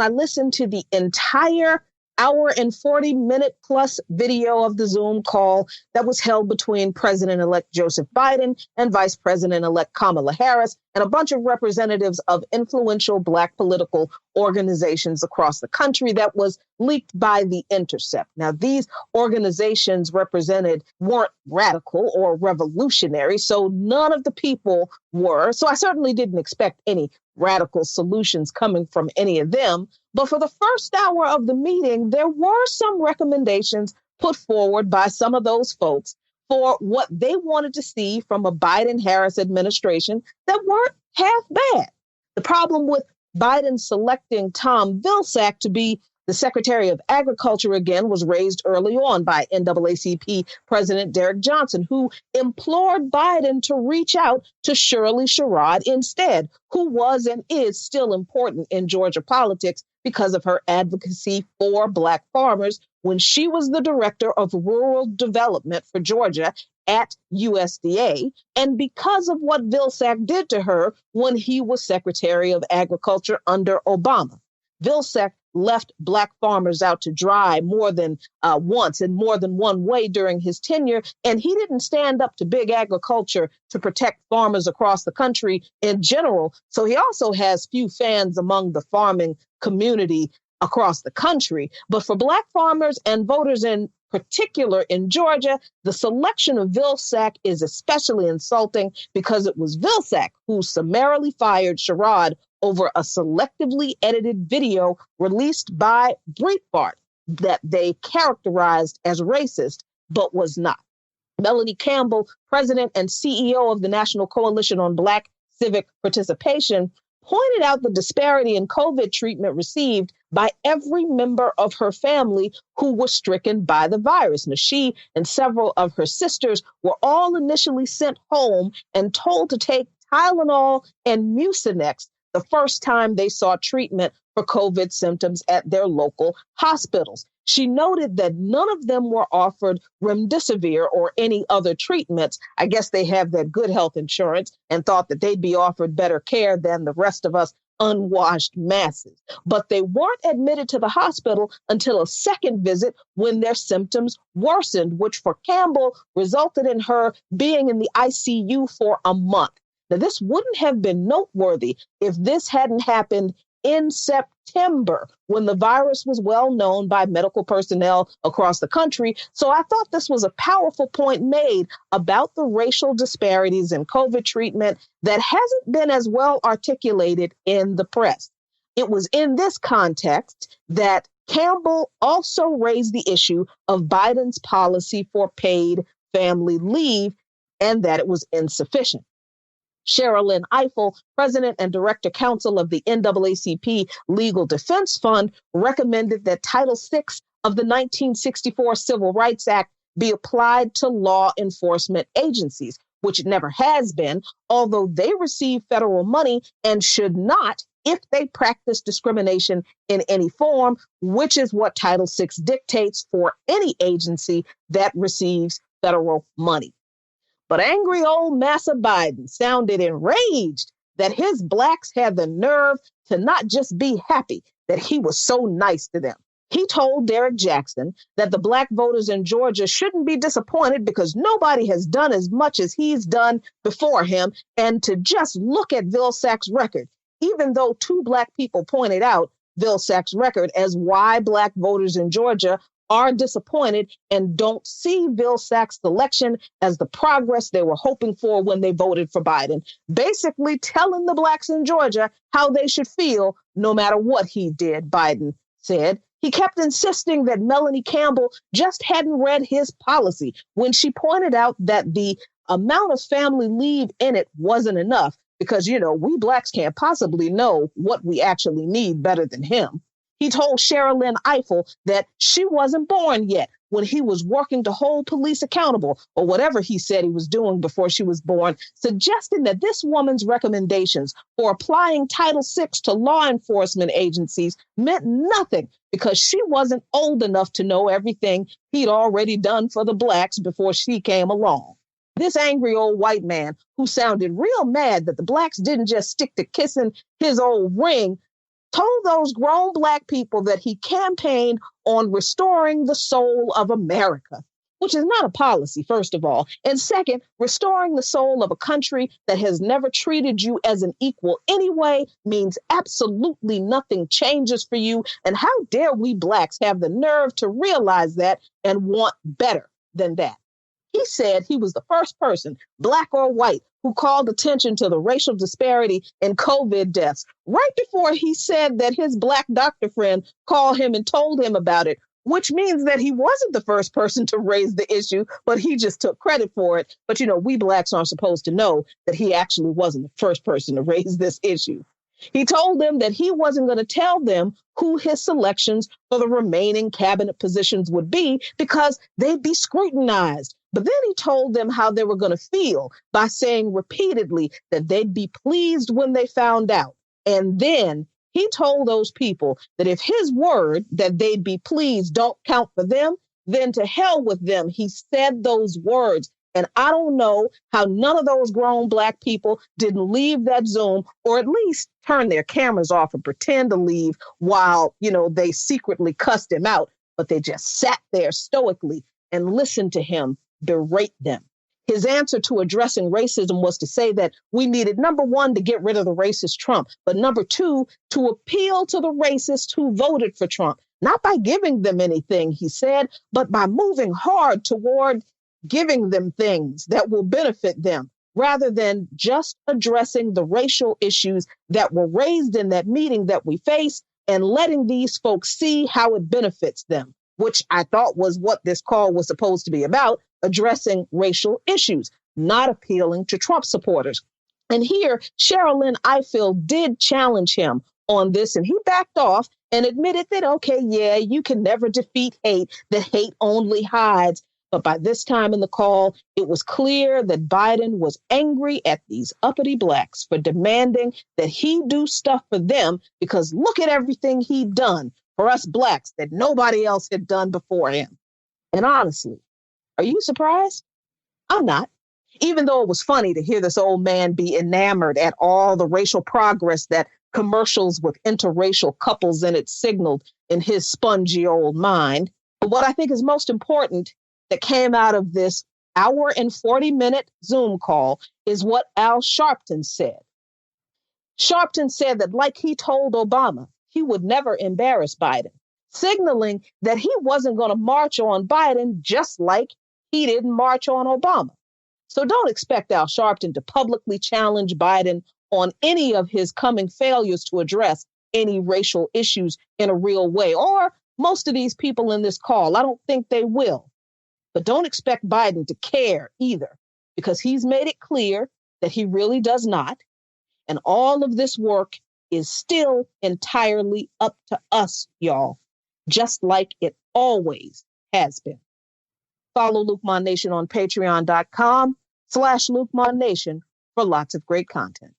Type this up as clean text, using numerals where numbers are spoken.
I listened to the entire hour and 40-minute plus video of the Zoom call that was held between President-elect Joseph Biden and Vice President-elect Kamala Harris and a bunch of representatives of influential Black political organizations across the country that was leaked by The Intercept. Now, these organizations weren't radical or revolutionary, so none of the people were. So I certainly didn't expect any radical solutions coming from any of them. But for the first hour of the meeting, there were some recommendations put forward by some of those folks for what they wanted to see from a Biden-Harris administration that weren't half bad. The problem with Biden selecting Tom Vilsack to be the Secretary of Agriculture again was raised early on by NAACP President Derek Johnson, who implored Biden to reach out to Shirley Sherrod instead, who was and is still important in Georgia politics because of her advocacy for Black farmers when she was the Director of Rural Development for Georgia at USDA, and because of what Vilsack did to her when he was Secretary of Agriculture under Obama. Vilsack left Black farmers out to dry more than once in more than one way during his tenure, and he didn't stand up to big agriculture to protect farmers across the country in general. So he also has few fans among the farming community across the country. But for Black farmers and voters in particular in Georgia, the selection of Vilsack is especially insulting because it was Vilsack who summarily fired Sherrod over a selectively edited video released by Breitbart that they characterized as racist, but was not. Melanie Campbell, president and CEO of the National Coalition on Black Civic Participation, pointed out the disparity in COVID treatment received by every member of her family who was stricken by the virus. Now, she and several of her sisters were all initially sent home and told to take Tylenol and Mucinex the first time they saw treatment for COVID symptoms at their local hospitals. She noted that none of them were offered remdesivir or any other treatments. I guess they have that good health insurance and thought that they'd be offered better care than the rest of us unwashed masses. But they weren't admitted to the hospital until a second visit when their symptoms worsened, which for Campbell resulted in her being in the ICU for a month. Now, this wouldn't have been noteworthy if this hadn't happened in September, when the virus was well known by medical personnel across the country. So I thought this was a powerful point made about the racial disparities in COVID treatment that hasn't been as well articulated in the press. It was in this context that Campbell also raised the issue of Biden's policy for paid family leave and that it was insufficient. Sherilyn Ifill, president and director counsel of the NAACP Legal Defense Fund, recommended that Title VI of the 1964 Civil Rights Act be applied to law enforcement agencies, which it never has been, although they receive federal money and should not if they practice discrimination in any form, which is what Title VI dictates for any agency that receives federal money. But angry old Massa Biden sounded enraged that his Blacks had the nerve to not just be happy that he was so nice to them. He told Derek Jackson that the Black voters in Georgia shouldn't be disappointed because nobody has done as much as he's done before him, and to just look at Vilsack's record, even though two Black people pointed out Vilsack's record as why Black voters in Georgia are disappointed and don't see Vilsack's selection as the progress they were hoping for when they voted for Biden, basically telling the Blacks in Georgia how they should feel no matter what he did, Biden said. He kept insisting that Melanie Campbell just hadn't read his policy when she pointed out that the amount of family leave in it wasn't enough because, we Blacks can't possibly know what we actually need better than him. He told Sherilyn Ifill that she wasn't born yet when he was working to hold police accountable, or whatever he said he was doing before she was born, suggesting that this woman's recommendations for applying Title VI to law enforcement agencies meant nothing because she wasn't old enough to know everything he'd already done for the Blacks before she came along. This angry old white man, who sounded real mad that the Blacks didn't just stick to kissing his old ring, told those grown Black people that he campaigned on restoring the soul of America, which is not a policy, first of all. And second, restoring the soul of a country that has never treated you as an equal anyway means absolutely nothing changes for you. And how dare we Blacks have the nerve to realize that and want better than that? He said he was the first person, Black or white, who called attention to the racial disparity in COVID deaths, right before he said that his Black doctor friend called him and told him about it, which means that he wasn't the first person to raise the issue, but he just took credit for it. But, we Blacks aren't supposed to know that he actually wasn't the first person to raise this issue. He told them that he wasn't going to tell them who his selections for the remaining cabinet positions would be because they'd be scrutinized. But then he told them how they were going to feel by saying repeatedly that they'd be pleased when they found out. And then he told those people that if his word that they'd be pleased don't count for them, then to hell with them. He said those words. And I don't know how none of those grown Black people didn't leave that Zoom or at least turn their cameras off and pretend to leave while, they secretly cussed him out. But they just sat there stoically and listened to him berate them. His answer to addressing racism was to say that we needed, number one, to get rid of the racist Trump, but number two, to appeal to the racists who voted for Trump, not by giving them anything, he said, but by moving hard toward giving them things that will benefit them, rather than just addressing the racial issues that were raised in that meeting that we face and letting these folks see how it benefits them, which I thought was what this call was supposed to be about, addressing racial issues, not appealing to Trump supporters. And here, Sherilyn Ifill did challenge him on this, and he backed off and admitted that, okay, yeah, you can never defeat hate, that hate only hides. But by this time in the call, it was clear that Biden was angry at these uppity Blacks for demanding that he do stuff for them because look at everything he'd done for us Blacks that nobody else had done before him. And honestly, are you surprised? I'm not. Even though it was funny to hear this old man be enamored at all the racial progress that commercials with interracial couples in it signaled in his spongy old mind. But what I think is most important that came out of this hour and 40-minute Zoom call is what Al Sharpton said. Sharpton said that, like he told Obama, he would never embarrass Biden, signaling that he wasn't going to march on Biden just like he didn't march on Obama. So don't expect Al Sharpton to publicly challenge Biden on any of his coming failures to address any racial issues in a real way, or most of these people in this call. I don't think they will. But don't expect Biden to care either, because he's made it clear that he really does not. And all of this work is still entirely up to us, y'all, just like it always has been. Follow Luke Mon Nation on patreon.com/LukeMonNation for lots of great content.